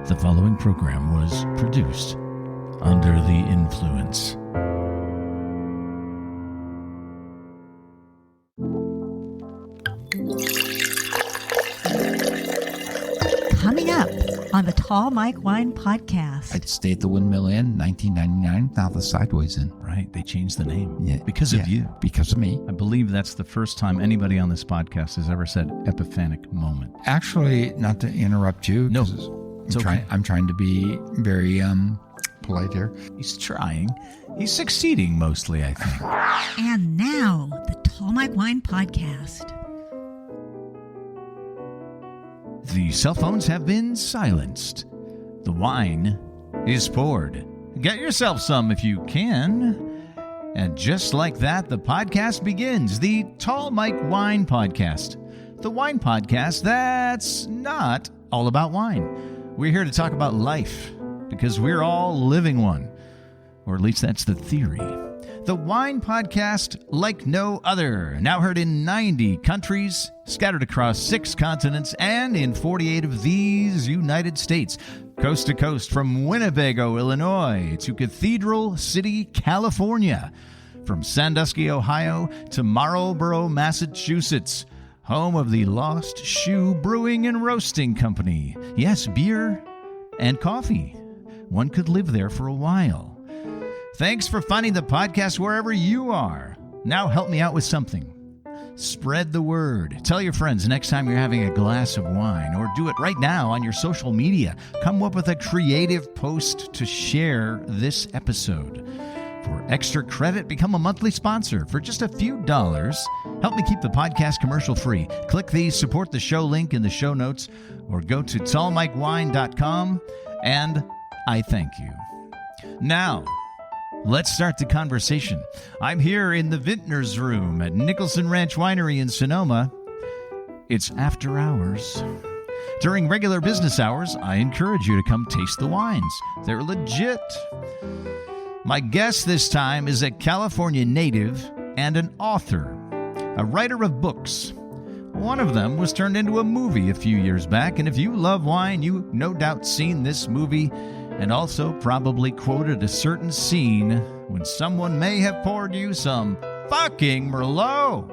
The following program was produced under the influence. Coming up on the Tall Mike Wine Podcast. I'd stay at the Windmill Inn, 1999. Now the Sideways Inn. Right, they changed the name. Yeah, because of you. Because of me. I believe that's the first time anybody on this podcast has ever said epiphanic moment. Actually, not to interrupt you. No, I'm trying to be very polite here. He's trying. He's succeeding mostly, I think. And now, the Tall Mike Wine Podcast. The cell phones have been silenced. The wine is poured. Get yourself some if you can. And just like that, the podcast begins. The Tall Mike Wine Podcast. The wine podcast that's not all about wine. We're here to talk about life because we're all living one. Or at least that's the theory. The wine podcast like no other. Now heard in 90 countries, scattered across 6 continents, and in 48 of these United States. Coast to coast from Winnebago, Illinois, to Cathedral City, California. From Sandusky, Ohio, to Marlborough, Massachusetts. Home of the Lost Shoe Brewing and Roasting Company. Yes, beer and coffee. One could live there for a while. Thanks for finding the podcast wherever you are. Now help me out with something. Spread the word. Tell your friends next time you're having a glass of wine, or do it right now on your social media. Come up with a creative post to share this episode. For extra credit, become a monthly sponsor for just a few dollars. Help me keep the podcast commercial free. Click the support the show link in the show notes, or go to tallmikewine.com, and I thank you. Now, let's start the conversation. I'm here in the Vintner's Room at Nicholson Ranch Winery in Sonoma. It's after hours. During regular business hours, I encourage you to come taste the wines. They're legit. My guest this time is a California native and an author, a writer of books. One of them was turned into a movie a few years back, and if you love wine, you've no doubt seen this movie and also probably quoted a certain scene when someone may have poured you some fucking Merlot.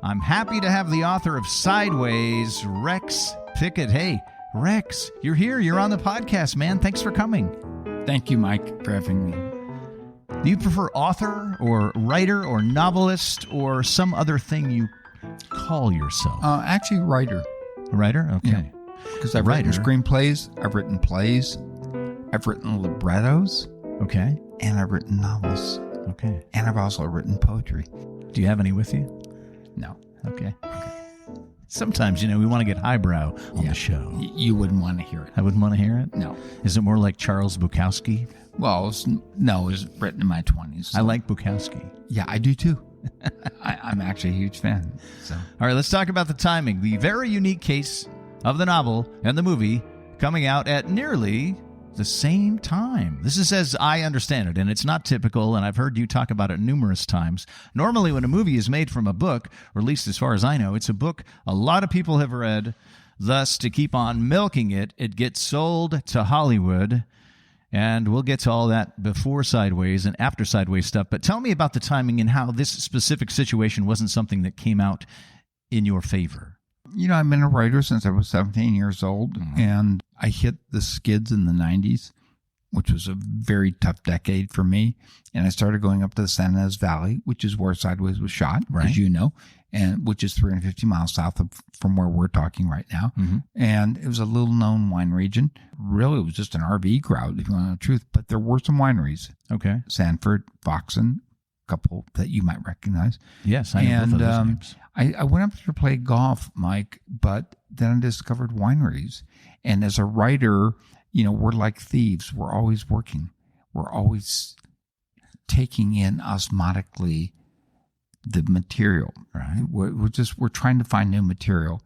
I'm happy to have the author of Sideways, Rex Pickett. Hey, Rex, you're here. You're on the podcast, man. Thanks for coming. Thank you, Mike, for having me. Do you prefer author or writer or novelist or some other thing you call yourself? Actually, writer. A writer? Okay. Because I've written screenplays, I've written plays, I've written librettos. Okay. And I've written novels. Okay. And I've also written poetry. Do you have any with you? No. Okay. Sometimes, we want to get highbrow on the show. You wouldn't want to hear it. I wouldn't want to hear it? No. Is it more like Charles Bukowski? Well, it was written in my 20s. So. I like Bukowski. Yeah, I do too. I'm actually a huge fan. So. All right, let's talk about the timing. The very unique case of the novel and the movie coming out at nearly the same time. This is as I understand it, and it's not typical, and I've heard you talk about it numerous times. Normally, when a movie is made from a book, or at least as far as I know, it's a book a lot of people have read. Thus, to keep on milking it, it gets sold to Hollywood, and we'll get to all that before Sideways and after Sideways stuff. But tell me about the timing and how this specific situation wasn't something that came out in your favor. I've been a writer since I was 17 years old, and I hit the skids in the 90s, which was a very tough decade for me. And I started going up to the San Ynez Valley, which is where Sideways was shot, as you know, and which is 350 miles south from where we're talking right now. Mm-hmm. And it was a little-known wine region. Really, it was just an RV crowd, if you want to know the truth. But there were some wineries. Okay. Sanford, Foxen, a couple that you might recognize. Yes, I know both of those names. I went up there to play golf, Mike, but then I discovered wineries. And as a writer, we're like thieves. We're always working. We're always taking in osmotically the material, right? We're trying to find new material.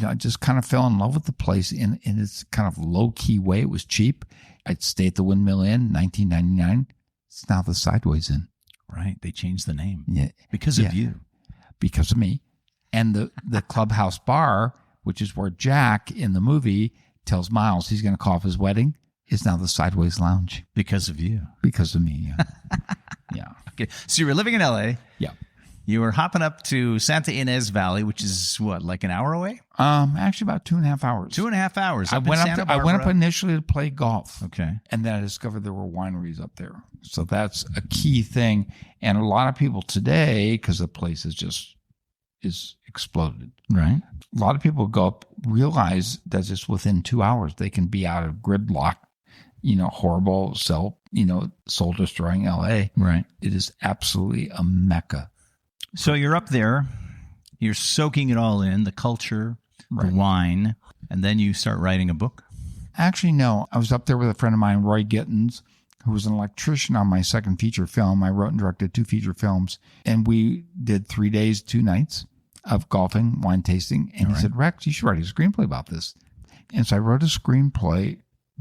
I just kind of fell in love with the place in its kind of low-key way. It was cheap. I'd stay at the Windmill Inn, $19.99. It's now the Sideways Inn. Right. They changed the name. Yeah. Because of you. Because of me. And the clubhouse bar, which is where Jack in the movie tells Miles he's going to call off his wedding, is now the Sideways Lounge. Because of you. Because of me, yeah. Yeah. Okay. So you were living in L.A. Yeah. You were hopping up to Santa Ynez Valley, which is what, like an hour away? Actually about 2.5 hours. 2.5 hours. I went up initially to play golf. Okay. And then I discovered there were wineries up there. So that's a key thing. And a lot of people today, because the place is exploded. Right. A lot of people go up, realize that just within 2 hours, they can be out of gridlock, horrible, soul-destroying LA. Right. It is absolutely a mecca. So you're up there, you're soaking it all in, the culture, Right. the wine, and then you start writing a book? Actually, no. I was up there with a friend of mine, Roy Gittins, who was an electrician on my second feature film. I wrote and directed 2 feature films, and we did 3 days, 2 nights of golfing, wine tasting. And he said, Rex, you should write a screenplay about this. And so I wrote a screenplay,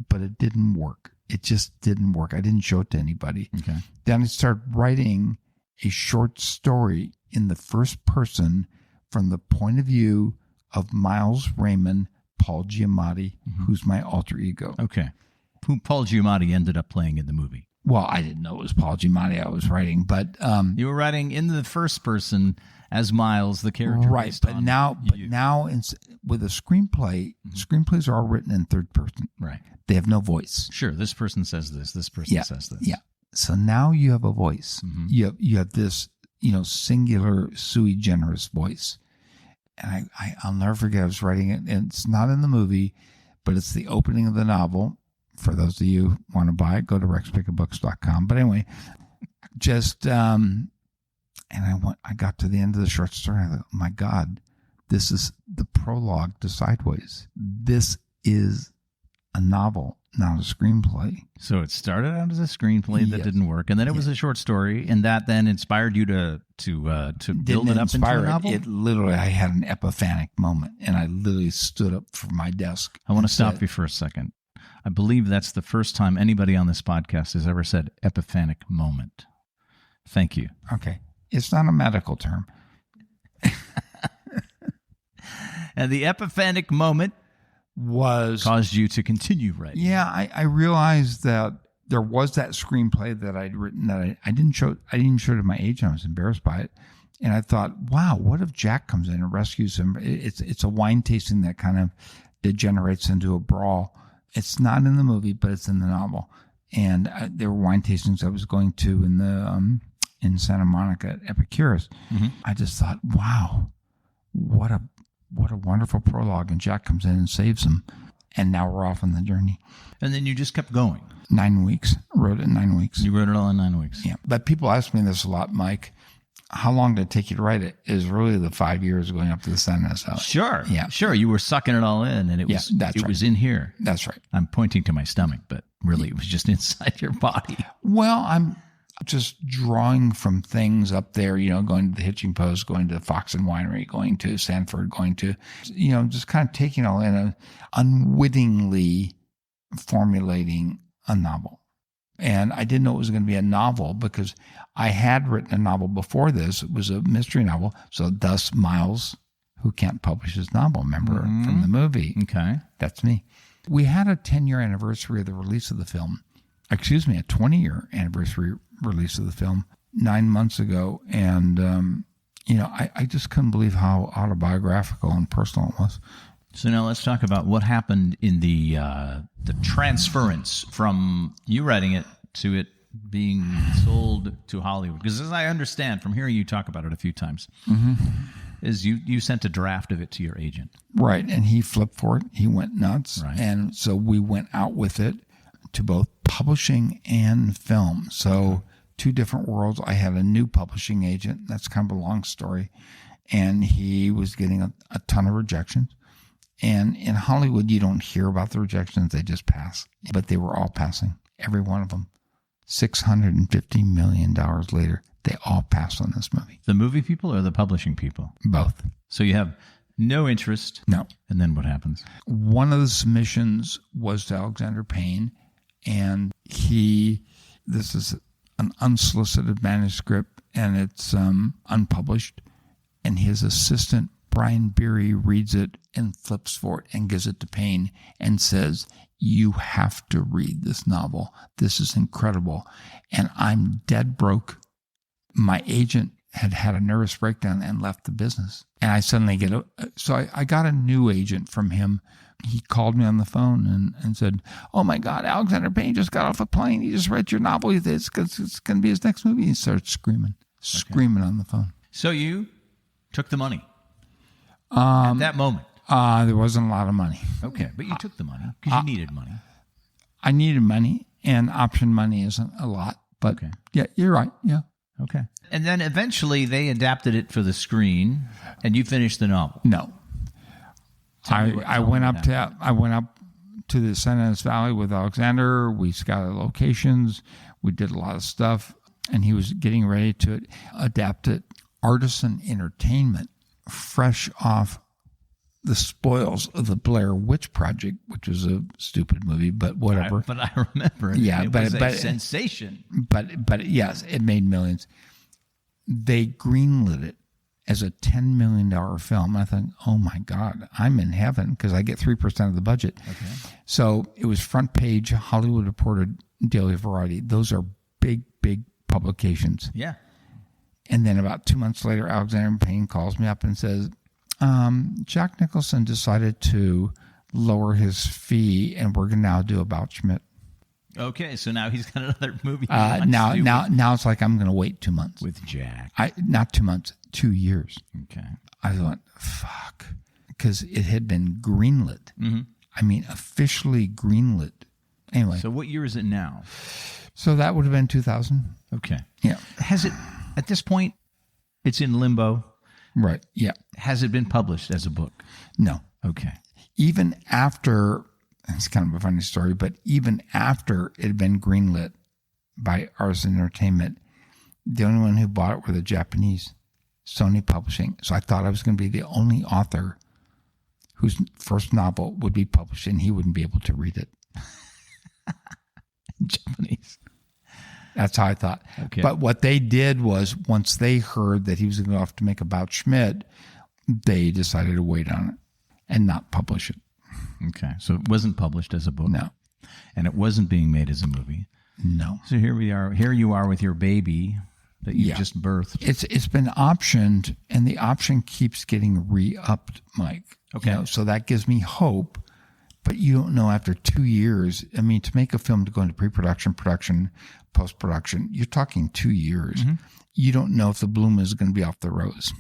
but it didn't work. It just didn't work. I didn't show it to anybody. Okay. Then I started writing a short story in the first person from the point of view of Miles Raymond, Paul Giamatti, who's my alter ego. Okay. Who Paul Giamatti ended up playing in the movie? Well, I didn't know it was Paul Giamatti I was writing, but you were writing in the first person as Miles, the character. Right, but now with a screenplay, screenplays are all written in third person. Right. They have no voice. Sure, this person says this, this person says this. Yeah. So now you have a voice. You have this, singular sui generis voice. And I'll never forget, I was writing it, and it's not in the movie, but it's the opening of the novel. For those of you who want to buy it, go to rexpickettbooks.com. But anyway, I got to the end of the short story. I thought, oh my God, this is the prologue to Sideways. This is a novel, not a screenplay. So it started out as a screenplay that didn't work, and then it was a short story, and that then inspired you to build it up into a novel? It literally, I had an epiphanic moment, and I literally stood up from my desk. I want to stop you for a second. I believe that's the first time anybody on this podcast has ever said epiphanic moment. Thank you. Okay. It's not a medical term. And the epiphanic moment caused you to continue writing. Yeah, I realized that there was that screenplay that I'd written that I didn't show. I didn't show to my agent. I was embarrassed by it, and I thought, wow, what if Jack comes in and rescues him? It's a wine tasting that kind of degenerates into a brawl. It's not in the movie, but it's in the novel. And there were wine tastings I was going to in Santa Monica at Epicurus. I just thought, wow, what a wonderful prologue. And Jack comes in and saves him. And now we're off on the journey. And then you just kept going. 9 weeks. Wrote it in 9 weeks. You wrote it all in 9 weeks. Yeah. But people ask me this a lot, Mike. How long did it take you to write it? It was really the 5 years going up to the Santa Ynez Valley. Sure. Yeah. Sure. You were sucking it all in, and it was in here. That's right. I'm pointing to my stomach, but really it was just inside your body. Well, I'm just drawing from things up there, going to the Hitching Post, going to the Fox and Winery, going to Sanford, going to, just kind of taking it all in and unwittingly formulating a novel. And I didn't know it was going to be a novel because I had written a novel before this. It was a mystery novel. So thus Miles, who can't publish his novel, remember, from the movie. Okay. That's me. We had a 10-year anniversary of the release of the film. A 20-year anniversary release of the film 9 months ago. And, I just couldn't believe how autobiographical and personal it was. So now let's talk about what happened in the transference from you writing it to it being sold to Hollywood. Because as I understand from hearing you talk about it a few times, is you sent a draft of it to your agent. Right. And he flipped for it. He went nuts. Right. And so we went out with it to both publishing and film. So 2 different worlds. I had a new publishing agent. That's kind of a long story. And he was getting a ton of rejections. And in Hollywood, you don't hear about the rejections. They just pass. But they were all passing. Every one of them. $650 million later, they all passed on this movie. The movie people or the publishing people? Both. So you have no interest? No. And then what happens? One of the submissions was to Alexander Payne. And this is an unsolicited manuscript, and it's unpublished. And his assistant Brian Beery reads it and flips for it and gives it to Payne and says, "You have to read this novel. This is incredible." And I'm dead broke. My agent had a nervous breakdown and left the business. And I suddenly I got a new agent from him. He called me on the phone and said, "Oh my God, Alexander Payne just got off a plane. He just read your novel. It's going to be his next movie." He started screaming on the phone. So you took the money at that moment? There wasn't a lot of money. Okay, but you took the money because you needed money. I needed money, and option money isn't a lot. But yeah, you're right. Yeah. Okay. And then eventually they adapted it for the screen, and you finished the novel. No. I went up to the Sundance Valley with Alexander. We scouted locations. We did a lot of stuff, and he was getting ready to adapt it. Artisan Entertainment, fresh off the spoils of the Blair Witch Project, which was a stupid movie, but whatever. But I remember it. Yeah, it was a sensation. But yes, it made millions. They greenlit it as a $10 million film. I thought, oh my God, I'm in heaven because I get 3% of the budget. Okay. So it was front page, Hollywood Reporter, Daily Variety. Those are big, big publications. Yeah. And then about 2 months later, Alexander Payne calls me up and says, Jack Nicholson decided to lower his fee, and we're going to now do About Schmidt. Okay, so now he's got another movie. Now it's like I'm going to wait 2 months with Jack. Not 2 months, 2 years. Okay, I thought, fuck, because it had been greenlit. Mm-hmm. I mean, officially greenlit. Anyway, so what year is it now? So that would have been 2000. Okay, yeah. Has it at this point? It's in limbo. Right. Yeah. Has it been published as a book? No. Okay. Even after, it's kind of a funny story, but even after it had been greenlit by Artisan Entertainment, the only one who bought it were the Japanese, Sony Publishing. So I thought I was going to be the only author whose first novel would be published and he wouldn't be able to read it. Japanese. That's how I thought. Okay. But what they did was, once they heard that he was going to have to make About Schmidt, they decided to wait on it and not publish it. Okay. So it wasn't published as a book? No. And it wasn't being made as a movie? No. So here we are. Here you are with your baby that you just birthed. It's been optioned, and the option keeps getting re-upped, Mike. Okay. You know, so that gives me hope. But you don't know after 2 years. I mean, to make a film to go into pre-production, production, post-production, you're talking 2 years. Mm-hmm. You don't know if the bloom is going to be off the rose.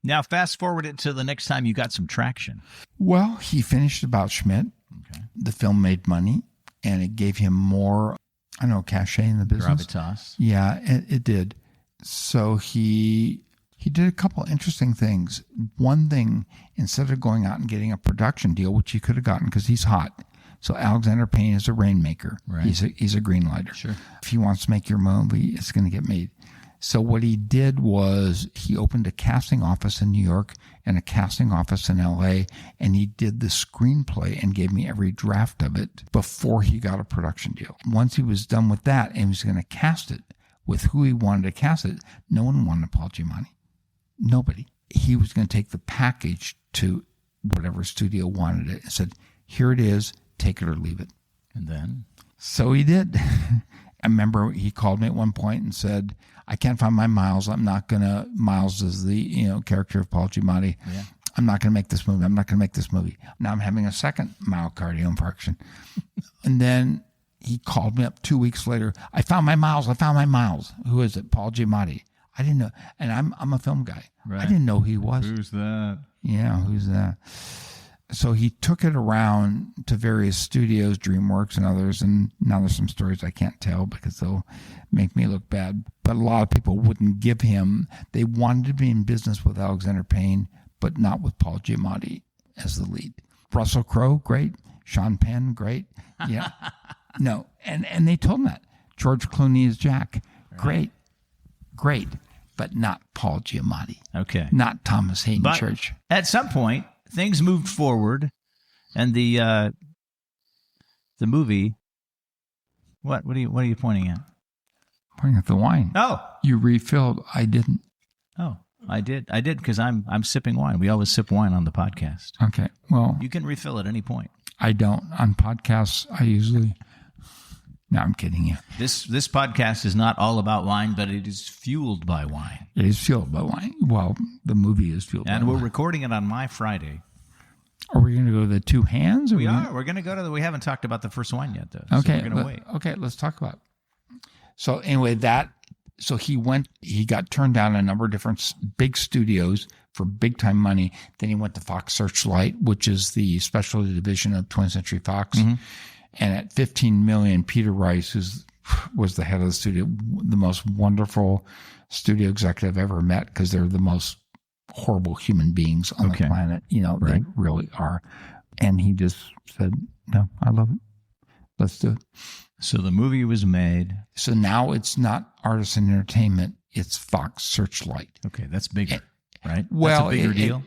Now, fast forward it to the next time you got some traction. Well, he finished About Schmidt. Okay. The film made money, and it gave him more, cachet in the business. Gravitas. Yeah, it did. So he did a couple of interesting things. One thing, instead of going out and getting a production deal, which he could have gotten because he's hot. So Alexander Payne is a rainmaker. Right. He's a green lighter. Sure. If he wants to make your movie, it's going to get made. So what he did was he opened a casting office in New York and a casting office in L.A., and he did the screenplay and gave me every draft of it before he got a production deal. Once he was done with that and he was going to cast it with who he wanted to cast it, no one wanted Paul Giamatti. Nobody. He was going to take the package to whatever studio wanted it and said, here it is, take it or leave it. And then? So he did. I remember he called me at one point and said, I can't find my Miles. I'm not going to, Miles is the character of Paul Giamatti. Yeah. I'm not going to make this movie. I'm not going to make this movie. Now I'm having a second myocardial infarction. And then he called me up 2 weeks later. I found my Miles. Who is it? Paul Giamatti. I didn't know. And I'm a film guy. Right. I didn't know who he was. Who's that? Yeah, who's that? So he took it around to various studios, DreamWorks and others, and now there's some stories I can't tell because they'll make me look bad. But a lot of people wouldn't give him. They wanted to be in business with Alexander Payne, but not with Paul Giamatti as the lead. Russell Crowe, great. Sean Penn, great. Yeah. No, and they told him that. George Clooney is Jack. Right. Great, but not Paul Giamatti. Okay. Not Thomas Hayden Church. At some point, things moved forward, and the movie. What are you pointing at? Pointing at the wine. Oh, you refilled. I didn't. Oh, I did because I'm sipping wine. We always sip wine on the podcast. Okay. Well, You can refill at any point. I don't. On podcasts, I usually... No, I'm kidding you. This podcast is not all about wine, but it is fueled by wine. It is fueled by wine. Well, the movie is fueled by wine. And we're recording it on my Friday. Are we going to go to the two hands? We are. We're going to go to we haven't talked about the first wine yet, though. Okay. So we're going to wait. Okay, let's talk about it. So anyway, so he got turned down a number of different big studios for big time money. Then he went to Fox Searchlight, which is the specialty division of 20th Century Fox. Mm-hmm. And at $15 million, Peter Rice, was the head of the studio, the most wonderful studio executive I've ever met, because they're the most horrible human beings on the planet. They really are. And he just said, no, I love it. Let's do it. So the movie was made. So now it's not Artisan Entertainment, it's Fox Searchlight. Okay, that's bigger, right? Well, that's a bigger deal.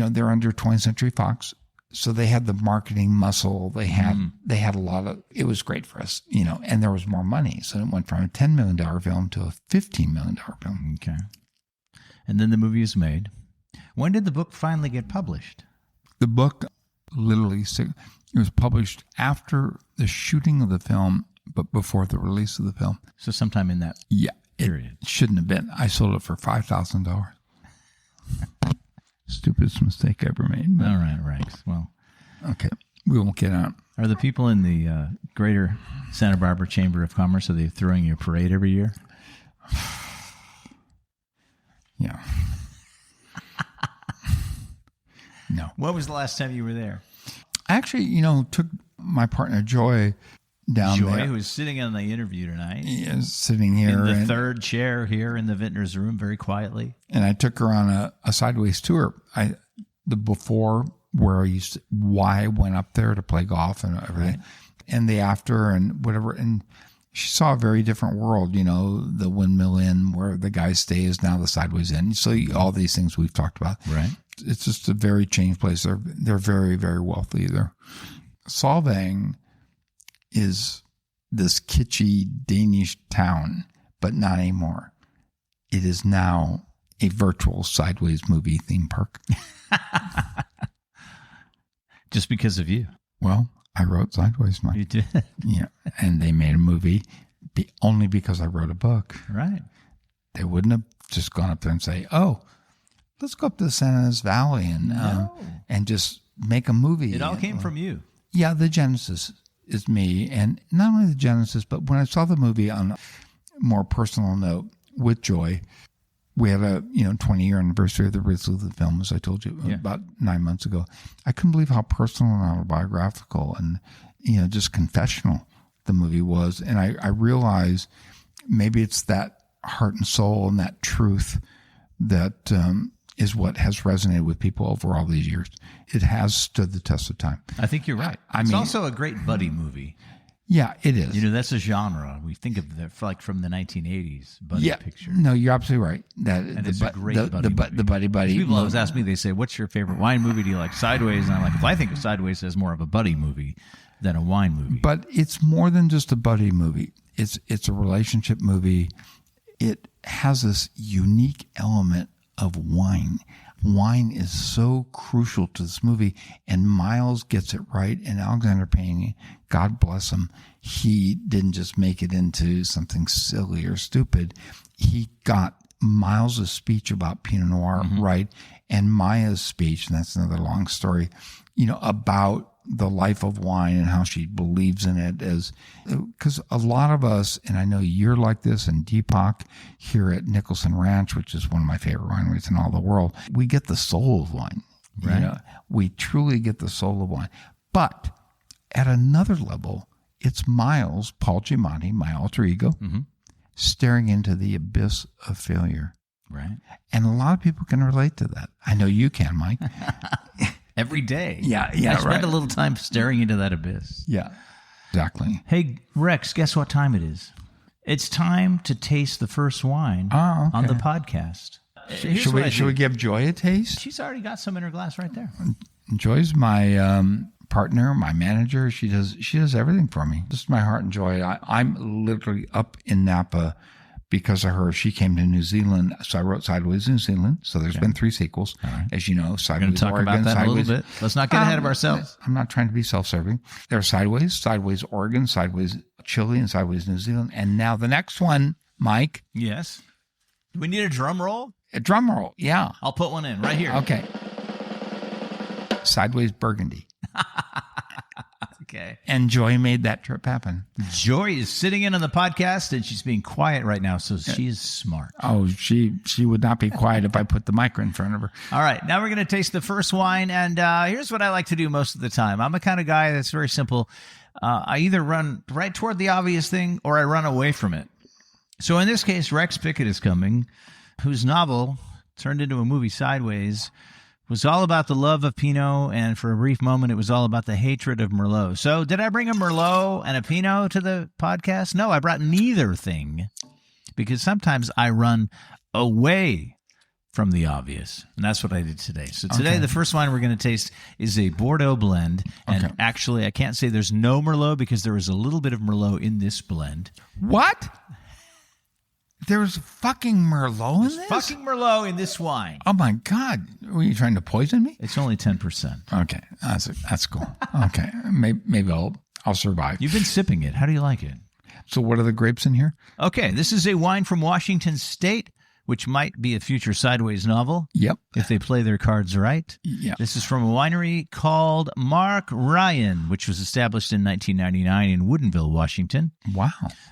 They're under 20th Century Fox. So they had the marketing muscle. They had a lot of, it was great for us, and there was more money. So it went from a $10 million film to a $15 million film. Okay. And then the movie is made. When did the book finally get published? The book literally, it was published after the shooting of the film, but before the release of the film. So sometime in that period. It shouldn't have been. I sold it for $5,000. Stupidest mistake I ever made. All right, Rex. Well, okay, we won't get out. Are the people in the Greater Santa Barbara Chamber of Commerce, are they throwing you a parade every year? Yeah. No. When was the last time you were there? I actually, took my partner Joy down there. Joy, who's sitting in the interview tonight. Is sitting here. In the third chair here in the vintner's room, very quietly. And I took her on a sideways tour. Before where why I went up there to play golf and everything. Right. And the after and whatever. And she saw a very different world, the Windmill Inn where the guys stay is now the Sideways Inn. So all these things we've talked about. Right. It's just a very changed place. They're very, very wealthy there. Solvang is this kitschy Danish town, but not anymore. It is now a virtual Sideways movie theme park. Just because of you. Well, I wrote Sideways, Mike. You did? Yeah. And they made a movie only because I wrote a book. Right. They wouldn't have just gone up there and say, oh, let's go up to the San Ynez Valley and just make a movie. It all came from you. Yeah, the genesis is me. And not only the genesis, but when I saw the movie on a more personal note with Joy, we had a 20-year anniversary of the release of the film, as I told you, about 9 months ago. I couldn't believe how personal and autobiographical and just confessional the movie was. And I realized maybe it's that heart and soul and that truth that is what has resonated with people over all these years. It has stood the test of time. I think you're right. It's also a great buddy movie. Yeah, it is. That's a genre. We think of that from the 1980s buddy picture. No, you're absolutely right. It's a great buddy movie. The buddy. People always ask me, they say, what's your favorite wine movie? Do you like Sideways? And I'm like, if I think of Sideways as more of a buddy movie than a wine movie. But it's more than just a buddy movie. It's a relationship movie. It has this unique element of wine. Wine is so crucial to this movie, and Miles gets it right. And Alexander Payne, God bless him, he didn't just make it into something silly or stupid. He got Miles' speech about Pinot Noir right, and Maya's speech, and that's another long story, about the life of wine and how she believes in it, because a lot of us, and I know you're like this, and Deepak here at Nicholson Ranch, which is one of my favorite wineries in all the world, we get the soul of wine. Right. We truly get the soul of wine. But at another level, it's Miles, Paul Giamatti, my alter ego, staring into the abyss of failure. Right. And a lot of people can relate to that. I know you can, Mike. Every day. Yeah, I spend a little time staring into that abyss. Yeah, exactly. Hey, Rex, guess what time it is? It's time to taste the first wine on the podcast. Should we give Joy a taste? She's already got some in her glass right there. Joy's my partner, my manager. She does everything for me. Just my heart and Joy. I'm literally up in Napa because of her. She came to New Zealand, so I wrote Sideways New Zealand. So there's been 3 sequels, as you know. Sideways We're going to talk Oregon, about that Sideways, a little bit. Let's not get ahead of ourselves. I'm not trying to be self-serving. There's Sideways Oregon, Sideways Chile, and Sideways New Zealand. And now the next one, Mike. Yes. Do we need a drum roll? A drum roll, yeah. I'll put one in right here. Okay. Sideways Burgundy. Okay. And Joy made that trip happen. Joy is sitting in on the podcast, and she's being quiet right now, so she is smart. Oh, she would not be quiet if I put the mic in front of her. All right, now we're going to taste the first wine, and here's what I like to do most of the time. I'm the kind of guy that's very simple. I either run right toward the obvious thing, or I run away from it. So in this case, Rex Pickett is coming, whose novel, turned into a movie Sideways, was all about the love of Pinot, and for a brief moment, it was all about the hatred of Merlot. So did I bring a Merlot and a Pinot to the podcast? No, I brought neither thing, because sometimes I run away from the obvious, and that's what I did today. So today, the first wine we're going to taste is a Bordeaux blend, and actually, I can't say there's no Merlot, because there is a little bit of Merlot in this blend. What? There's fucking Merlot in this? Fucking Merlot in this wine. Oh, my God. Were you trying to poison me? It's only 10%. Okay. That's cool. Okay. Maybe I'll survive. You've been sipping it. How do you like it? So what are the grapes in here? Okay. This is a wine from Washington State, which might be a future Sideways novel. Yep. If they play their cards right. Yeah. This is from a winery called Mark Ryan, which was established in 1999 in Woodinville, Washington. Wow.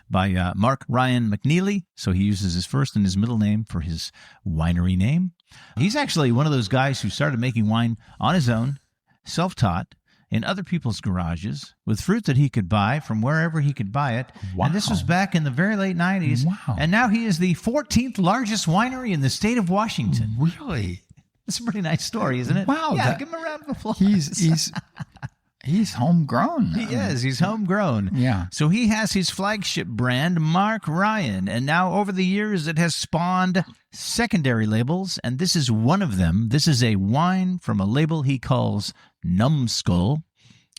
By Mark Ryan McNeely. So he uses his first and his middle name for his winery name. He's actually one of those guys who started making wine on his own, self-taught, in other people's garages with fruit that he could buy from wherever he could buy it. Wow. And this was back in the very late 90s. Wow. And now he is the 14th largest winery in the state of Washington. Really? It's a pretty nice story, isn't it? Wow. Yeah, give him a round of applause. He's homegrown. He is. He's homegrown. Yeah. So he has his flagship brand, Mark Ryan. And now over the years, it has spawned secondary labels. And this is one of them. This is a wine from a label he calls Numbskull.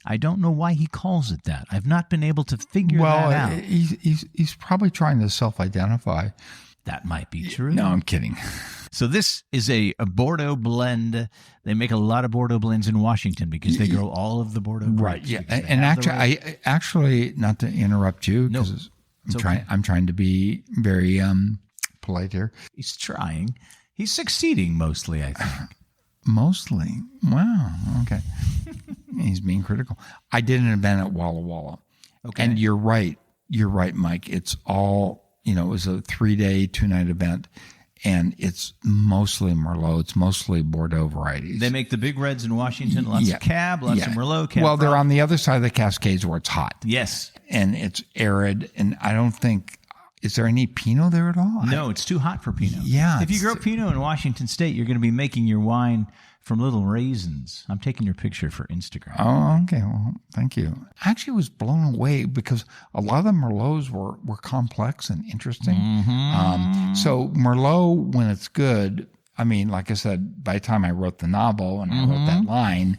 I don't know why he calls it that. I've not been able to figure that out. Well, he's probably trying to self-identify. That might be true. No, I'm kidding. So this is a Bordeaux blend. They make a lot of Bordeaux blends in Washington because they grow all of the Bordeaux grapes. Right. Yeah. And actually, not to interrupt you, because I'm trying to be very polite here. He's trying. He's succeeding mostly, I think. Mostly. Wow. Okay. He's being critical. I did an event at Walla Walla. Okay. And you're right. You're right, Mike. It's all, it was a 3-day, 2-night event. And it's mostly Merlot. It's mostly Bordeaux varieties. They make the big reds in Washington. Lots of Cab, lots of Merlot. Cab well, they're on the other side of the Cascades where it's hot. Yes. And it's arid. And I don't think... Is there any Pinot there at all? No, it's too hot for Pinot. Yeah. If you grow Pinot in Washington State, you're going to be making your wine from little raisins. I'm taking your picture for Instagram. Oh, okay. Well, thank you. I actually was blown away because a lot of the Merlots were complex and interesting. Mm-hmm. So Merlot, when it's good, I mean, like I said, by the time I wrote the novel and I wrote that line,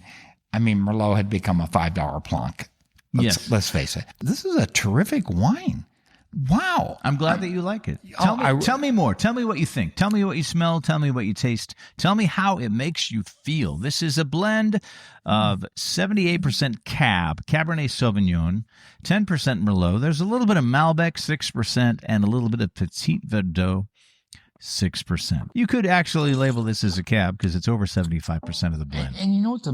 I mean, Merlot had become a $5 plonk. Let's face it. This is a terrific wine. Wow. I'm glad that you like it. Tell me more. Tell me what you think. Tell me what you smell. Tell me what you taste. Tell me how it makes you feel. This is a blend of 78% Cab, Cabernet Sauvignon, 10% Merlot. There's a little bit of Malbec, 6%, and a little bit of Petit Verdot, 6%. You could actually label this as a Cab because it's over 75% of the blend. And you know what's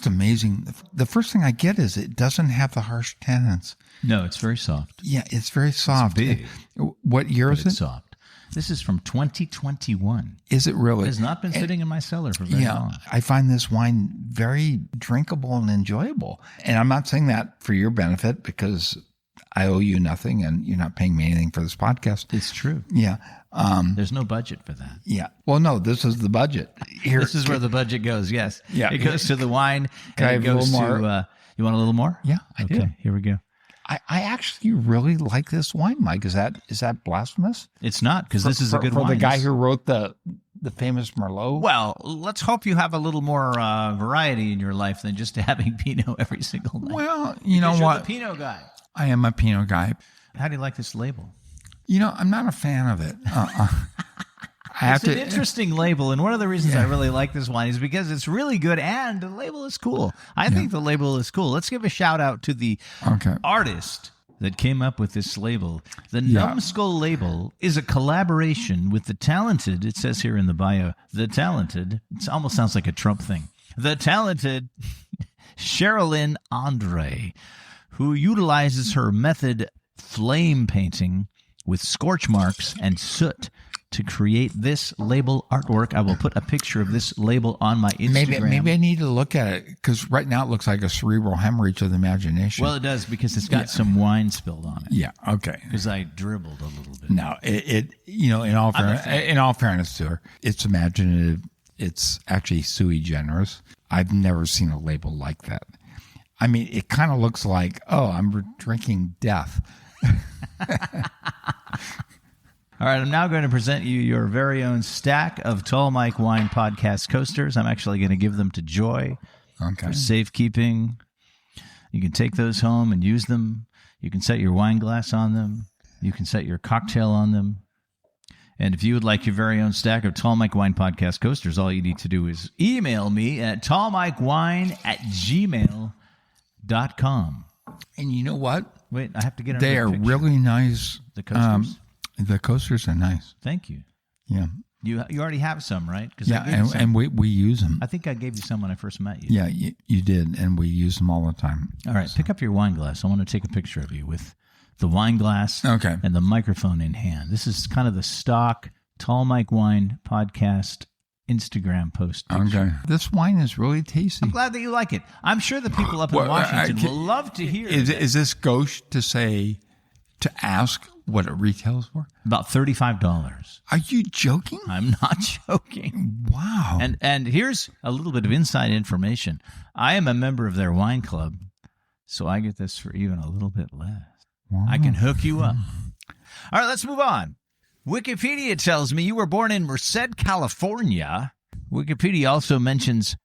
amazing? The first thing I get is it doesn't have the harsh tannins. No, it's very soft. Yeah, it's very soft. It's big. What year is it? It's soft. This is from 2021. Is it really? It has not been sitting in my cellar for very long. I find this wine very drinkable and enjoyable. And I'm not saying that for your benefit because I owe you nothing and you're not paying me anything for this podcast. It's true. Yeah. There's no budget for that. Yeah. Well, no, this is the budget. This is where the budget goes, yes. Yeah. It goes to the wine. Can I have a little more? You want a little more? Yeah, I do. Okay, here we go. I actually really like this wine, Mike. Is that blasphemous? It's not, because this is a good for wine. For the guy who wrote the famous Merlot? Well, let's hope you have a little more variety in your life than just having Pinot every single night. Well, you know what? You're the Pinot guy. I am a Pinot guy. How do you like this label? I'm not a fan of it. It's an interesting label, and one of the reasons I really like this wine is because it's really good, and the label is cool. I think the label is cool. Let's give a shout-out to the artist that came up with this label. The Numbskull label is a collaboration with the talented, it says here in the bio, the talented, it almost sounds like a Trump thing, the talented Sherilyn Andre, who utilizes her method flame painting with scorch marks and soot to create this label artwork. I will put a picture of this label on my Instagram. Maybe I need to look at it, because right now it looks like a cerebral hemorrhage of the imagination. Well, it does, because it's got some wine spilled on it. Yeah, okay. Because I dribbled a little bit. No, in all fairness to her, it's imaginative. It's actually sui generis. I've never seen a label like that. I mean, it kind of looks like, I'm drinking death. All right, I'm now going to present you your very own stack of Tall Mike Wine Podcast coasters. I'm actually going to give them to Joy for safekeeping. You can take those home and use them. You can set your wine glass on them. You can set your cocktail on them. And if you would like your very own stack of Tall Mike Wine Podcast coasters, all you need to do is email me at tallmikewine@gmail.com. And you know what? Wait, I have to get They are picture. really nice. The coasters? The coasters are nice. Thank you. Yeah. You already have some, right? And we use them. I think I gave you some when I first met you. Yeah, you did, and we use them all the time. All right, pick up your wine glass. I want to take a picture of you with the wine glass and the microphone in hand. This is kind of the stock Tall Mike Wine Podcast Instagram post picture. Okay. This wine is really tasty. I'm glad that you like it. I'm sure the people up in Washington will love to hear it. Is this gauche to ask what it retails for? About $35. Are you joking? I'm not joking. Wow. And here's a little bit of inside information. I am a member of their wine club, so I get this for even a little bit less. Wow. I can hook you up. All right, let's move on. Wikipedia tells me you were born in Merced, California. Wikipedia also mentions,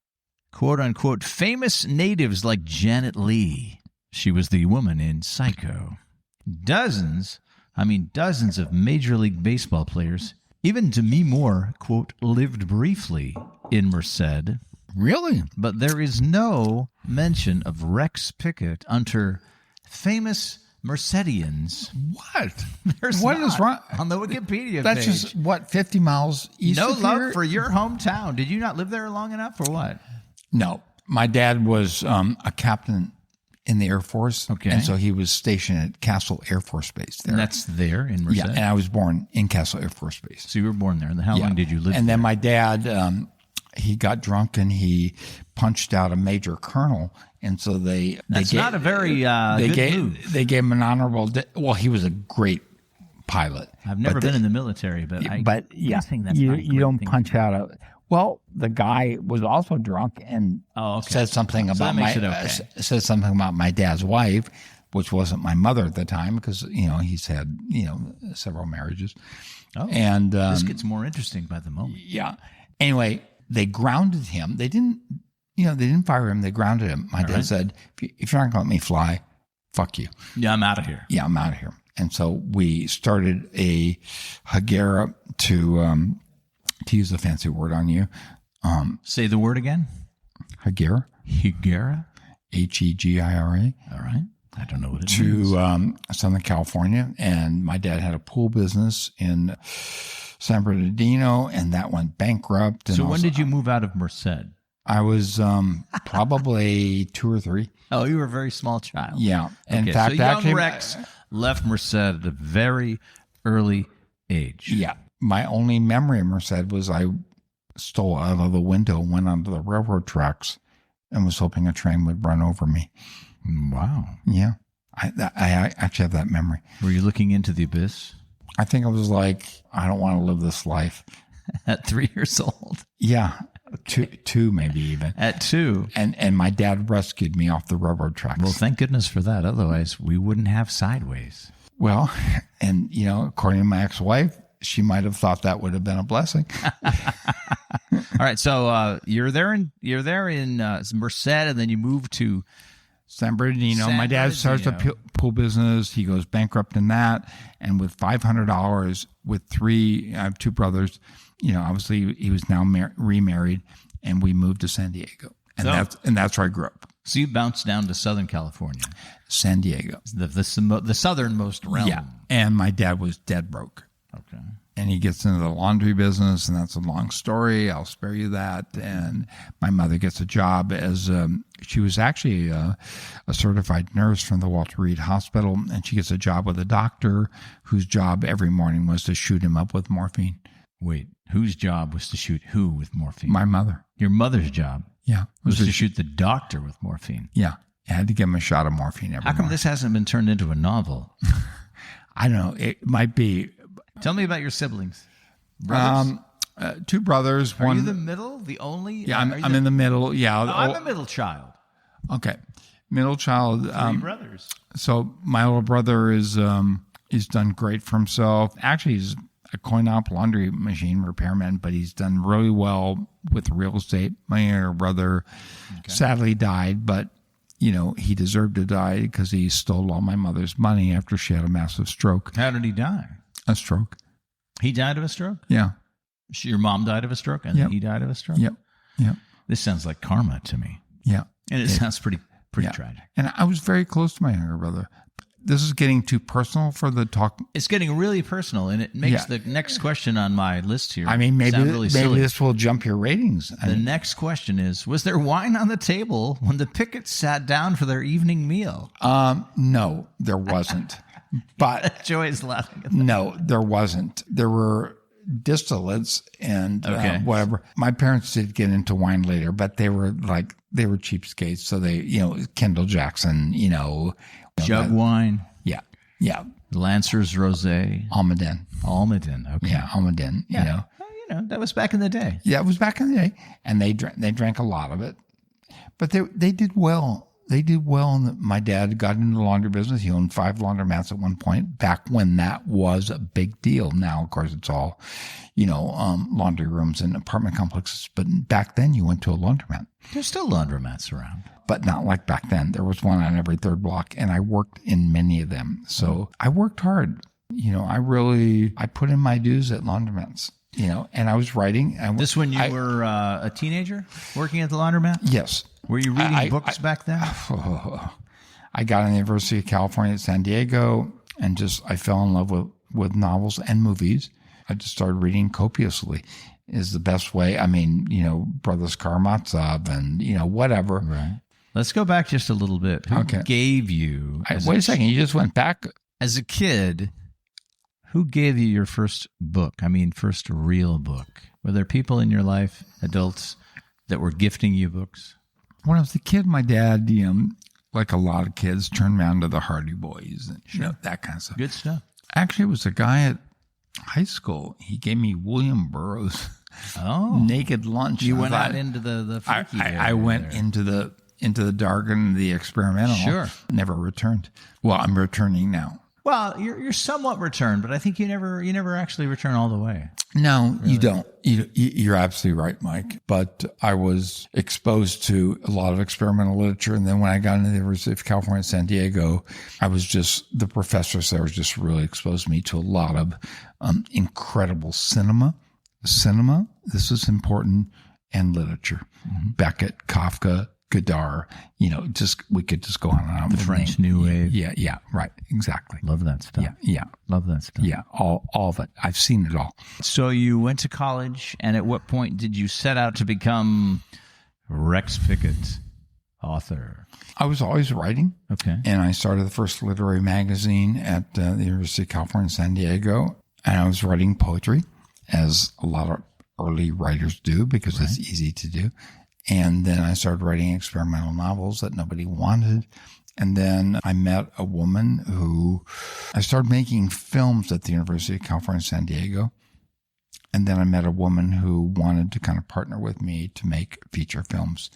quote-unquote, famous natives like Janet Leigh. She was the woman in Psycho. Dozens of Major League Baseball players, even Demi Moore, quote, lived briefly in Merced. Really? But there is no mention of Rex Pickett under famous Mercedians. What? What is wrong on the Wikipedia That's page? just, 50 miles east of here? No love for your hometown. Did you not live there long enough or what? No. My dad was a captain in the Air Force. Okay. And so he was stationed at Castle Air Force Base there. And that's there in Merced? Yeah, and I was born in Castle Air Force Base. So you were born there. And how long did you live there? And then my dad, he got drunk and he punched out a major colonel. And so that's not a very good move. They gave him an honorable well, he was a great pilot. I've never been in the military, but yeah, that's you don't punch out a. Well, the guy was also drunk and said something about said something about my dad's wife, which wasn't my mother at the time because he's had several marriages. Oh, and this gets more interesting by the moment. Yeah. Anyway, they grounded him. They didn't fire him. They grounded him. My dad said, "If you're not going to let me fly, fuck you." Yeah, I'm out of here. Yeah, I'm out of here. And so we started a Hagera to use the fancy word on you. Say the word again. Hagera. Hagera. Hegira. All right. I don't know what it means. To Southern California. And my dad had a pool business in San Bernardino, and that went bankrupt. So when did you move out of Merced? I was probably 2 or 3. Oh, you were a very small child. Yeah. In fact, so young Rex left Merced at a very early age. Yeah. My only memory of Merced was I stole out of the window, went onto the railroad tracks, and was hoping a train would run over me. Wow. Yeah. I actually have that memory. Were you looking into the abyss? I think I was like, I don't want to live this life. At 3 years old? Yeah. Okay. Two maybe even. At 2. And my dad rescued me off the railroad tracks. Well, thank goodness for that. Otherwise, we wouldn't have Sideways. Well, and, according to my ex-wife, she might have thought that would have been a blessing. All right. So you're there in Merced, and then you move to San Bernardino. My dad starts a pool business. He goes bankrupt in that. And with $500, I have two brothers, obviously he was now remarried, and we moved to San Diego. And that's where I grew up. So you bounced down to Southern California. San Diego. The southernmost realm. Yeah. And my dad was dead broke. Okay. And he gets into the laundry business, and that's a long story. I'll spare you that. And my mother gets a job as she was actually a certified nurse from the Walter Reed Hospital, and she gets a job with a doctor whose job every morning was to shoot him up with morphine. Wait, whose job was to shoot who with morphine? My mother. Your mother's job? Yeah. Was to shoot the doctor with morphine? Yeah. I had to give him a shot of morphine every morning. How come this hasn't been turned into a novel? I don't know. It might be. Tell me about your siblings. Brothers? Two brothers. Are you the middle? The only? Yeah, I'm in the middle. Yeah. I'm a middle child. Okay. Middle child. Three brothers. So my little brother is done great for himself. Actually, he's a coin-op laundry machine repairman, but he's done really well with real estate. My younger brother sadly died, but he deserved to die because he stole all my mother's money after she had a massive stroke. How did he die? A stroke. He died of a stroke? Yeah. Your mom died of a stroke, and then he died of a stroke? Yep. Yep. This sounds like karma to me. Yeah. And it sounds pretty tragic. And I was very close to my younger brother. This is getting too personal for the talk. It's getting really personal, and it makes the next question on my list here. I mean, maybe silly. this will jump your ratings. The next question is, was there wine on the table when the Picketts sat down for their evening meal? No, there wasn't. But Joy is laughing at that. No, there wasn't. There were distillates and whatever. My parents did get into wine later, but they were cheapskates. So they, Kendall Jackson, jug wine. Yeah. Yeah. Lancers Rosé. Almaden. Okay. Yeah. Almaden. Yeah. Well, that was back in the day. Yeah. It was back in the day. And they drank a lot of it, but they did well. They did well. And my dad got into the laundry business. He owned 5 laundromats at one point, back when that was a big deal. Now, of course, it's all, laundry rooms and apartment complexes. But back then, you went to a laundromat. There's still laundromats around. But not like back then. There was one on every third block, and I worked in many of them. So I worked hard. I put in my dues at laundromats. And I was writing. This when you were a teenager working at the laundromat? Yes. Were you reading books back then? I got on the University of California at San Diego, and I fell in love with novels and movies. I just started reading copiously. Is the best way. I mean, Brothers Karamazov and, whatever. Right. Let's go back just a little bit. Who gave you... Wait a second. You just went back? As a kid, who gave you your first book? I mean, first real book. Were there people in your life, adults, that were gifting you books? When I was a kid, my dad, like a lot of kids, turned around to the Hardy Boys and that kind of stuff. Good stuff. Actually, it was a guy at high school. He gave me William Burroughs' Naked Lunch. You went out into the freaky area. I went into the dark and the experimental. Sure. Never returned. Well, I'm returning now. Well, you're somewhat returned, but I think you never actually return all the way. No, really. You don't. You're absolutely right, Mike. But I was exposed to a lot of experimental literature. And then when I got into the University of California, San Diego, the professors there just really exposed me to a lot of incredible cinema. This is important, and literature. Mm-hmm. Beckett, Kafka, Godard, we could just go on and on. The French New Wave. Yeah, right, exactly. Love that stuff. Yeah. Love that stuff. Yeah, all of it. I've seen it all. So you went to college, and at what point did you set out to become Rex Pickett, author? I was always writing. Okay. And I started the first literary magazine at the University of California, San Diego, and I was writing poetry, as a lot of early writers do, because it's easy to do. And then I started writing experimental novels that nobody wanted. And then I met a woman who I started making films at the University of California, San Diego. And then I met a woman who wanted to kind of partner with me to make feature films.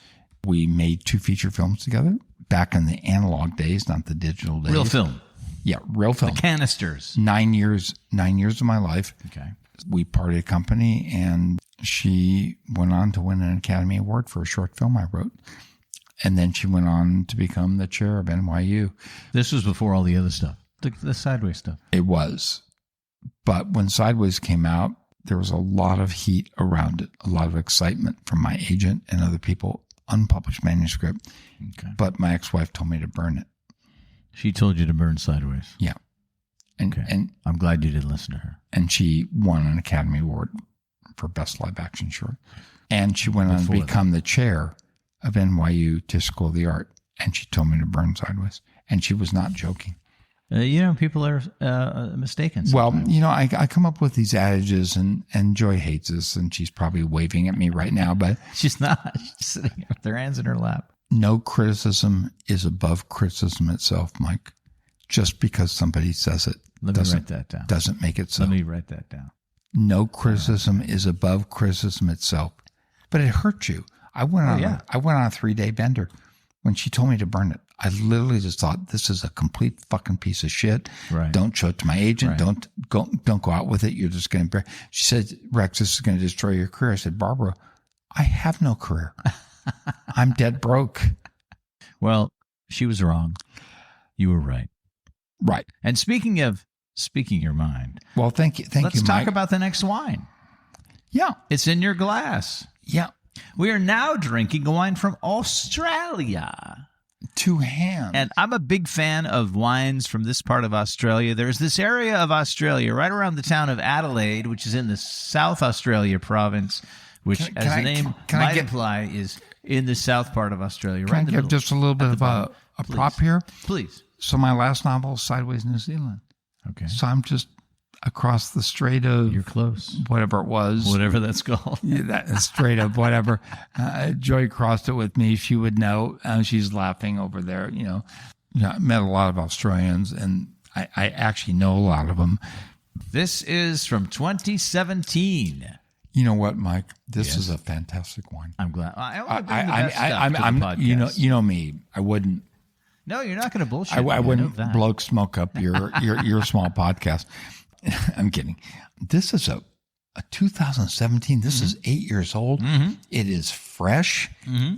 We made 2 feature films together back in the analog days, not the digital days. Real film. Yeah, real film. The canisters. 9 years of my life. Okay. We parted company, and she went on to win an Academy Award for a short film I wrote. And then she went on to become the chair of NYU. This was before all the other stuff, the Sideways stuff. It was. But when Sideways came out, there was a lot of heat around it, a lot of excitement from my agent and other people, unpublished manuscript. Okay. But my ex-wife told me to burn it. She told you to burn Sideways. Yeah. And, Okay. and, I'm glad you did listen to her. and she won an Academy Award for Best Live Action Short. And she went on to Before that. become the chair of NYU Tisch School of the Art. And she told me to burn Sideways. And she was not joking. People are mistaken. Well, sometimes. I come up with these adages, and Joy hates this, and she's probably waving at me right now, but She's not. She's sitting with her hands in her lap. no criticism is above criticism itself, Mike. Just because somebody says it Let me write that down. doesn't make it so. Let me write that down. No criticism is above criticism itself. But it hurt you. I went on a 3-day bender when she told me to burn it. I literally just thought, this is a complete fucking piece of shit. Right. Don't show it to my agent. Right. Don't go out with it. You're just going to. She said, Rex, this is going to destroy your career. I said, Barbara, I have no career. I'm dead broke. Well, she was wrong. You were right. Right. And speaking your mind, Well, thank you. Thank let's you, talk Mike. about the next wine. Yeah. It's in your glass. Yeah. We are now drinking a wine from Australia. 2 hands. And I'm a big fan of wines from this part of Australia. There's this area of Australia right around the town of Adelaide, which is in the South Australia province, which, Can as I- the name can I might get- imply, is in the south part of Australia. Can I right in the give middle. just a little bit of a Please. prop here? Please. So my last novel, Sideways New Zealand. Okay. So I'm just across the strait of You're close. whatever it was. Whatever that's called. Yeah, that strait of whatever. Joy crossed it with me. She would know. She's laughing over there. I met a lot of Australians, and I actually know a lot of them. This is from 2017. You know what, Mike? This Yes. is a fantastic wine. I'm glad. I only bring the best stuff to the I'm podcast. you know me. I wouldn't. No, you're not going to bullshit. I me. know wouldn't that. blow smoke up your small podcast. I'm kidding. This is a 2017. This is 8 years old. Mm-hmm. It is fresh. Mm-hmm.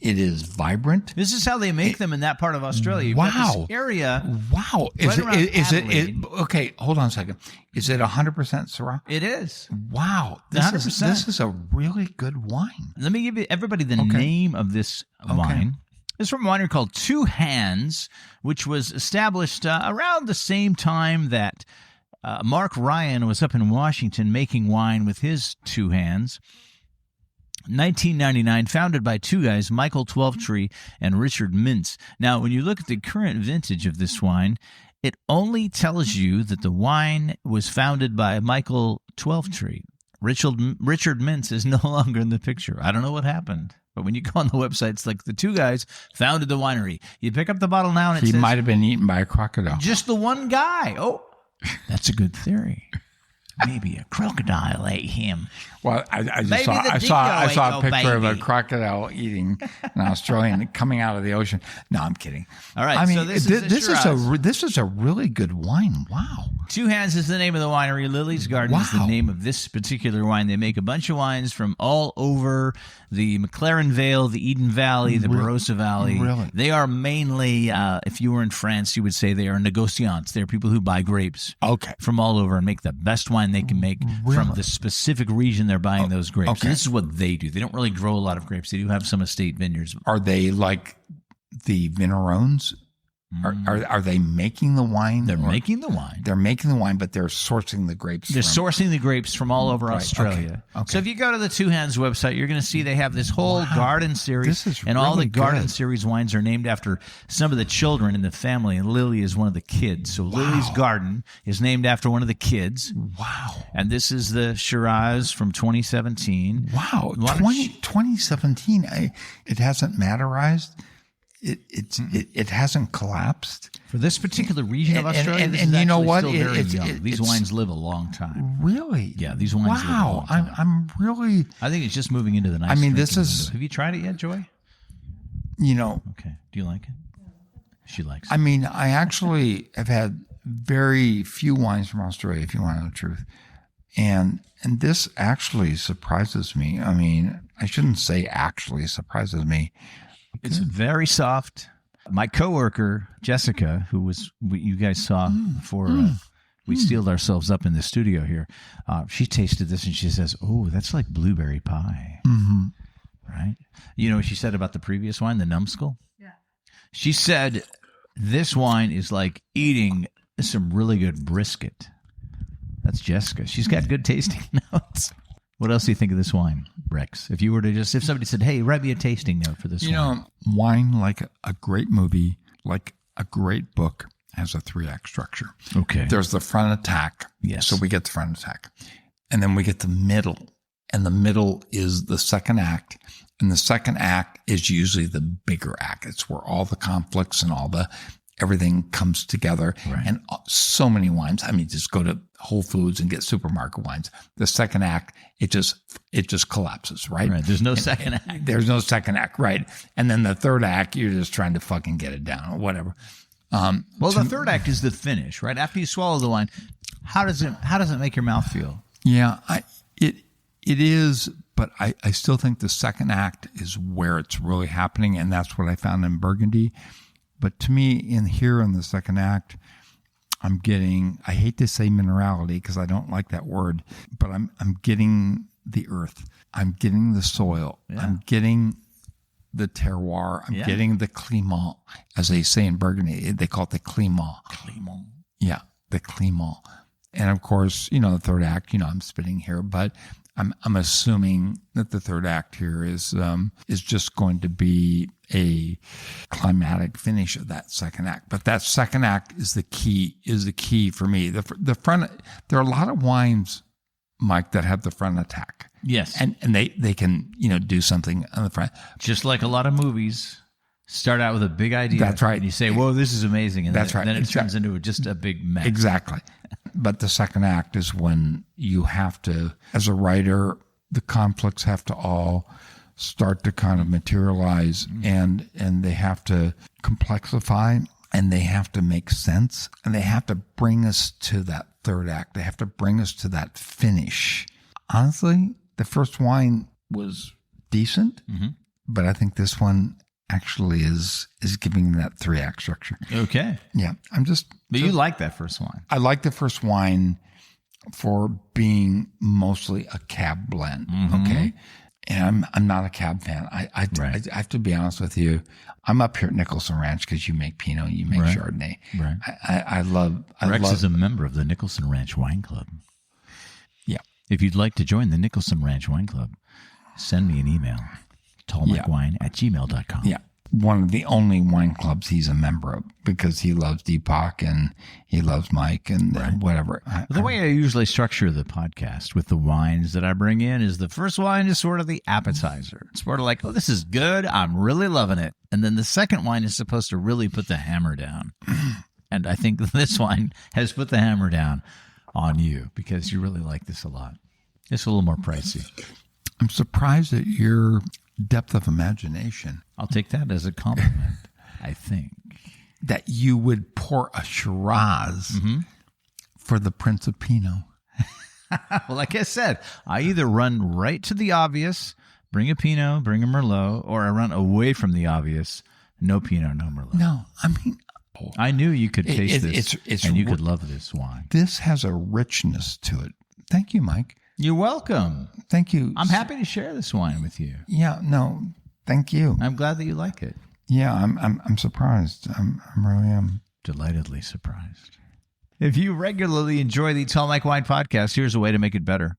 It is vibrant. This is how they make them in that part of Australia. You've got Wow. this area. Wow. Right around Adelaide. Okay, hold on a second. Is it 100% Syrah? It is. Wow. 100%. This is a really good wine. Let me give you everybody the Okay. name of this wine. It's from a winery called Two Hands, which was established around the same time that Mark Ryan was up in Washington making wine with his two hands. 1999, founded by two guys, Michael Twelvetree and Richard Mintz. Now, when you look at the current vintage of this wine, it only tells you that the wine was founded by Michael Twelvetree. Richard Mintz is no longer in the picture. I don't know what happened. But when you go on the website, it's like the two guys founded the winery. You pick up the bottle now and it He says, might have been eaten by a crocodile. just the one guy. Oh, that's a good theory. Maybe a crocodile ate him. Well, I just Maybe saw the I dingo saw ate a your picture of a baby. crocodile eating an Australian coming out of the ocean. No, I'm kidding. All right, I mean, so this is a really good wine. Wow. Two Hands is the name of the winery. Lily's Garden is the Wow. name of this particular wine. They make a bunch of wines from all over the McLaren Vale, the Eden Valley, the Barossa Valley. Really? They are mainly, if you were in France, you would say they are negociants. They're people who buy grapes Okay. from all over and make the best wine they can make from the specific region they're buying those grapes. okay. So this is what they do. They don't really grow a lot of grapes. They do have some estate vineyards. Are they like the Vignerons? Are they making the wine? They're or- making the wine. They're making the wine, but they're sourcing the grapes. They're from- sourcing the grapes from all over Right, Australia. okay. So if you go to the Two Hands website, you're going to see they have this whole garden series. This is and all the really garden good. series wines are named after some of the children in the family, and Lily is one of the kids. So Lily's Garden is named after one of the kids. Wow. And this is the Shiraz from 2017. Wow. Why don't you- 2017, it hasn't matterized. It hasn't collapsed. For this particular region of And- Australia, and- this and is you know actually what? still very young. These it's- wines live a long time. Really? Yeah, these wines live a Wow. long time. I'm really, I think it's just moving into the nice. I mean, this drinking is- window. Have you tried it yet, Joy? Okay. Do you like it? She likes it. I mean, I actually have had very few wines from Australia, if you want to know the truth. And this actually surprises me. I mean, I shouldn't say actually surprises me. It's very soft. My coworker, Jessica, you guys saw before we steeled ourselves up in the studio here, she tasted this and she says, "Oh, that's like blueberry pie." Mm-hmm. Right? You know what she said about the previous wine, the Numbskull? Yeah. She said, this wine is like eating some really good brisket. That's Jessica. She's got good tasting notes. What else do you think of this wine, Rex? If somebody said, "Hey, write me a tasting note for this wine." You know, wine, like a great movie, like a great book, has a 3-act structure. Okay. There's the front attack. Yes. So we get the front attack. And then we get the middle. And the middle is the second act. And the second act is usually the bigger act. It's where all the conflicts and everything comes together. Right. And so many wines. I mean, just go to Whole Foods and get supermarket wines. The second act, it just collapses, right? Right. There's no second act. There's no second act, right? And then the third act, you're just trying to fucking get it down or whatever. The third act is the finish, right? After you swallow the wine, how does it make your mouth feel? Yeah, it is, but I still think the second act is where it's really happening, and that's what I found in Burgundy. But to me, in the second act, I'm getting, I hate to say minerality because I don't like that word, but I'm getting the earth. I'm getting the soil. Yeah. I'm getting the terroir. I'm getting the climat, as they say in Burgundy. They call it the climat. Climat. Yeah, the climat. And of course, the third act, I'm spitting here, but I'm assuming that the third act here is just going to be a climatic finish of that second act. But that second act is the key for me. The front, there are a lot of wines, Mike, that have the front attack. Yes. And they can, do something on the front. Just like a lot of movies start out with a big idea. That's right. And you say, "Whoa, this is amazing." And that's right. Then it turns into just a big mess. Exactly. But the second act is when you have to, as a writer, the conflicts have to all start to kind of materialize, and they have to complexify, and they have to make sense, and they have to bring us to that third act. They have to bring us to that finish. Honestly, the first wine was decent, but I think this one actually is giving that 3-act structure. Okay. Yeah. But you like that first wine. I like the first wine for being mostly a cab blend. Okay. And I'm not a cab fan. I have to be honest with you. I'm up here at Nicholson Ranch because you make Pinot, you make Chardonnay. Right. I love Rex is a member of the Nicholson Ranch Wine Club. Yeah. If you'd like to join the Nicholson Ranch Wine Club, send me an email. tallmikewine@gmail.com. Yeah. One of the only wine clubs he's a member of because he loves Deepak and he loves Mike and whatever. The way I usually structure the podcast with the wines that I bring in is the first wine is sort of the appetizer. It's sort of like, "Oh, this is good. I'm really loving it." And then the second wine is supposed to really put the hammer down. And I think this wine has put the hammer down on you because you really like this a lot. It's a little more pricey. I'm surprised at your depth of imagination. I'll take that as a compliment, I think. That you would pour a Shiraz for the Prince of Pinot. Well, like I said, I either run right to the obvious, bring a Pinot, bring a Merlot, or I run away from the obvious, no Pinot, no Merlot. No, I mean... I knew you could taste this and you could love this wine. This has a richness to it. Thank you, Mike. You're welcome. Thank you. I'm happy to share this wine with you. Yeah, no, thank you. I'm glad that you like it. Yeah, I'm surprised. I really am. Delightedly surprised. If you regularly enjoy the Tall Mike Wine podcast, here's a way to make it better.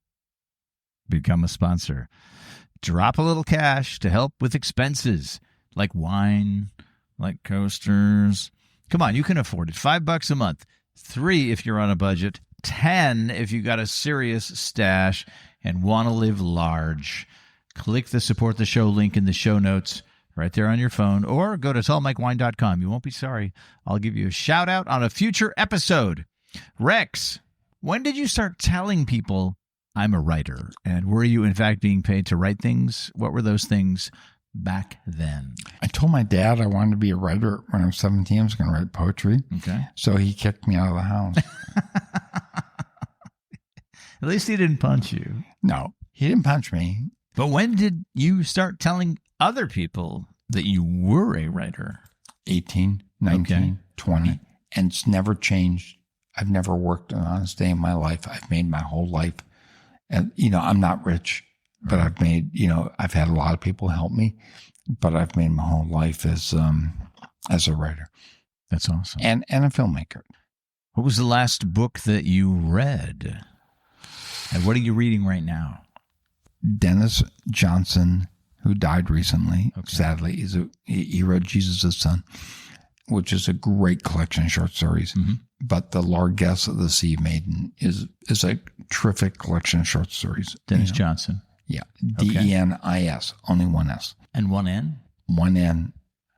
Become a sponsor. Drop a little cash to help with expenses like wine, like coasters. Come on, you can afford it. $5 a month. $3 if you're on a budget. $10 if you got a serious stash and want to live large. Click the support the show link in the show notes right there on your phone, or go to tallmikewine.com. You won't be sorry. I'll give you a shout out on a future episode. Rex, when did you start telling people I'm a writer? And were you in fact being paid to write things? What were those things back then? I told my dad I wanted to be a writer when I was 17. I was going to write poetry. Okay. So he kicked me out of the house. At least he didn't punch you. No, he didn't punch me. But when did you start telling other people that you were a writer? 18, 19, Okay. 20. Right. And it's never changed. I've never worked an honest day in my life. I've made my whole life. And, I'm not rich, but I've made, I've had a lot of people help me, but I've made my whole life as a writer That's awesome. and a filmmaker. What was the last book that you read? And what are you reading right now? Dennis Johnson, who died recently, Okay. sadly, he wrote Jesus' Son, which is a great collection of short stories. Mm-hmm. But The Largesse of the Sea Maiden is a terrific collection of short stories. Dennis Johnson. Yeah. Okay. Denis, only one S. And one N? One N.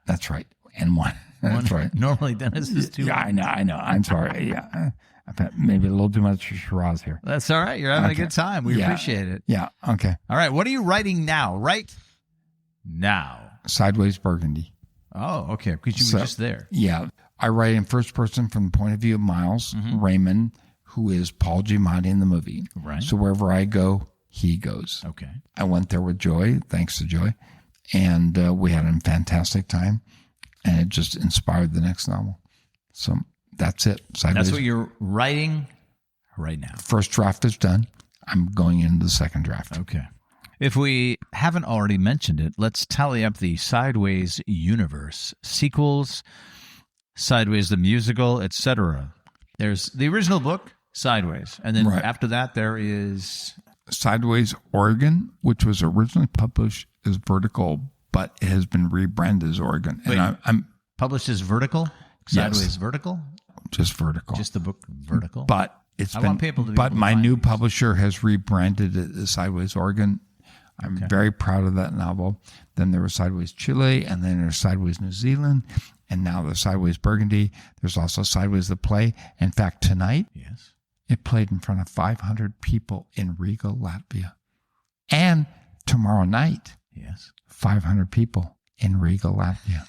That's right. And one. That's right. Normally Dennis is two. Yeah, I know. I'm sorry. Yeah. I've had maybe a little too much Shiraz here. That's all right. You're having a Okay. good time. We Yeah. appreciate it. Yeah. Okay. All right. What are you writing now? Right now. Sideways Burgundy. Oh, okay. Because you So- were just there. Yeah. I write in first person from the point of view of Miles Raymond, who is Paul Giamatti in the movie. Right. So wherever I go, he goes. Okay. I went there with Joy, thanks to Joy, and we had a fantastic time, and it just inspired the next novel. So that's it. Sideways. That's what you're writing right now. First draft is done. I'm going into the second draft. Okay. If we haven't already mentioned it, let's tally up the Sideways universe. Sequels, Sideways the musical, etc. There's the original book, Sideways. And then Right. after that, there is... Sideways Oregon, which was originally published as Vertical, but it has been rebranded as Oregon. Wait. And I'm Published as Vertical? Yes. Sideways Vertical? just Vertical. Just the book Vertical? But it's I been, want people to be but able to my find new these. publisher has rebranded it as Sideways Oregon. I'm very proud of that novel. Then there was Sideways Chile, and then there's Sideways New Zealand, and now there's Sideways Burgundy. There's also Sideways the play. In fact, tonight Yes. it played in front of 500 people in Riga, Latvia. And tomorrow night, Yes. 500 people in Riga, Latvia.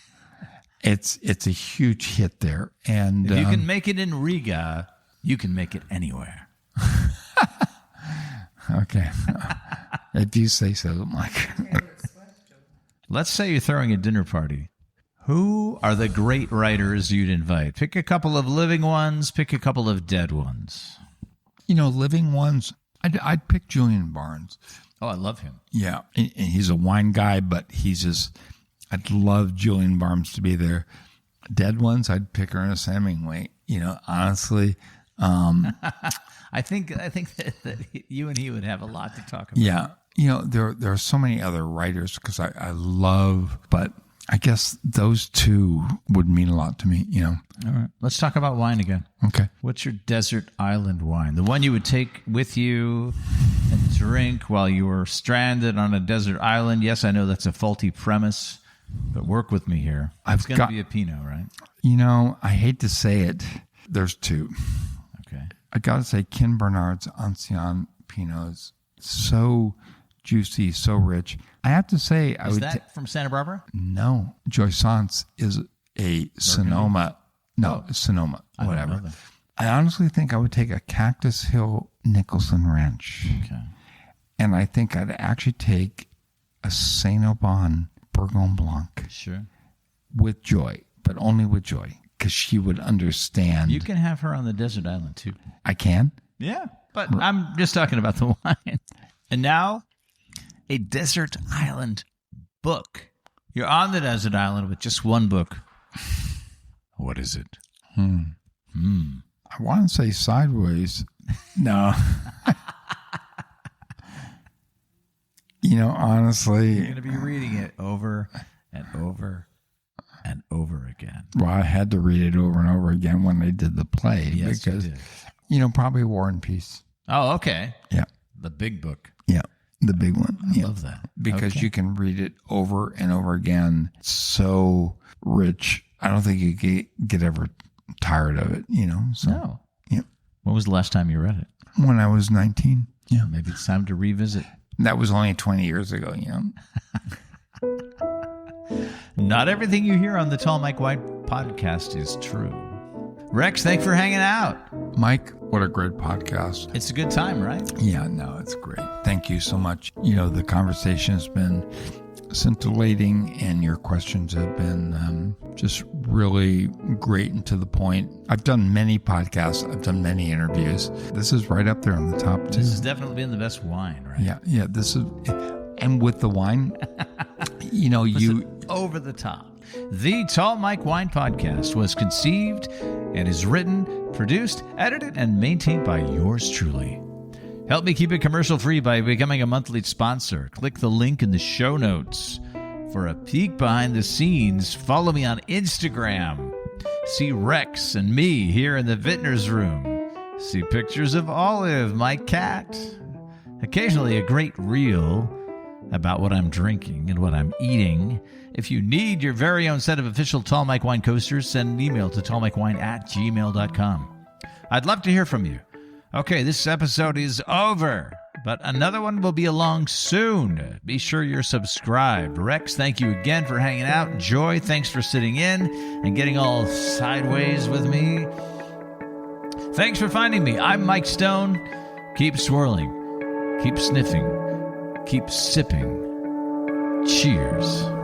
It's a huge hit there. And If you can make it in Riga, you can make it anywhere. okay. If you say so, Mike. Let's say you're throwing a dinner party. Who are the great writers you'd invite? Pick a couple of living ones, pick a couple of dead ones. Living ones, I'd pick Julian Barnes. Oh, I love him. Yeah. And he's a wine guy, but I'd love Julian Barnes to be there. Dead ones, I'd pick Ernest Hemingway. Honestly, I think that you and he would have a lot to talk about. yeah. There are so many other writers because I love, but I guess those two would mean a lot to me, All right. Let's talk about wine again. Okay. What's your desert island wine? The one you would take with you and drink while you were stranded on a desert island. Yes, I know that's a faulty premise, but work with me here. It's going to be a Pinot, right? I hate to say it. There's two. Okay. I got to say, Ken Bernard's Ancien Pinot is so juicy, so rich. I have to say, Is that from Santa Barbara? no. Joyssance is a Sonoma. No, Sonoma, I don't know whatever. that. I honestly think I would take a Cactus Hill Nicholson Ranch. Okay. And I think I'd actually take a Saint Aubin Bourgogne Blanc Sure. with Joy, but only with Joy, because she would understand. You can have her on the desert island too. I can? Yeah, but I'm just talking about the wine. And now, a desert island book. You're on the desert island with just one book. What is it? I want to say Sideways. No. Honestly, You're going to be reading it over and over and over again. well, I had to read it over and over again when they did the play Yes, you because, did. probably War and Peace. Oh, okay. Yeah. The big book. Yeah. The big one. I love that. Because Okay. you can read it over and over again. It's so rich. I don't think you get ever tired of it, So, No. yeah. When was the last time you read it? When I was 19. Yeah. Maybe it's time to revisit. That was only 20 years ago, Not everything you hear on the Tall Mike White podcast is true. Rex, thanks for hanging out. Mike, what a great podcast. It's a good time, right? Yeah, no, it's great. Thank you so much. The conversation has been scintillating, and your questions have been just really great and to the point. I've done many podcasts. I've done many interviews. This is right up there on the top, too. This has definitely been the best wine, right? Yeah. This is, and with the wine, over the top. The Tall Mike Wine Podcast was conceived and is written, produced, edited, and maintained by yours truly. Help me keep it commercial-free by becoming a monthly sponsor. Click the link in the show notes. For a peek behind the scenes, follow me on Instagram. See Rex and me here in the Vintner's Room. See pictures of Olive, my cat. Occasionally a great reel about what I'm drinking and what I'm eating. If you need your very own set of official Tall Mike Wine coasters, send an email to tallmikewine@gmail.com. I'd love to hear from you. Okay, this episode is over, but another one will be along soon. Be sure you're subscribed. Rex, thank you again for hanging out. Joy, thanks for sitting in and getting all sideways with me. Thanks for finding me. I'm Mike Stone. Keep swirling, keep sniffing, keep sipping. Cheers.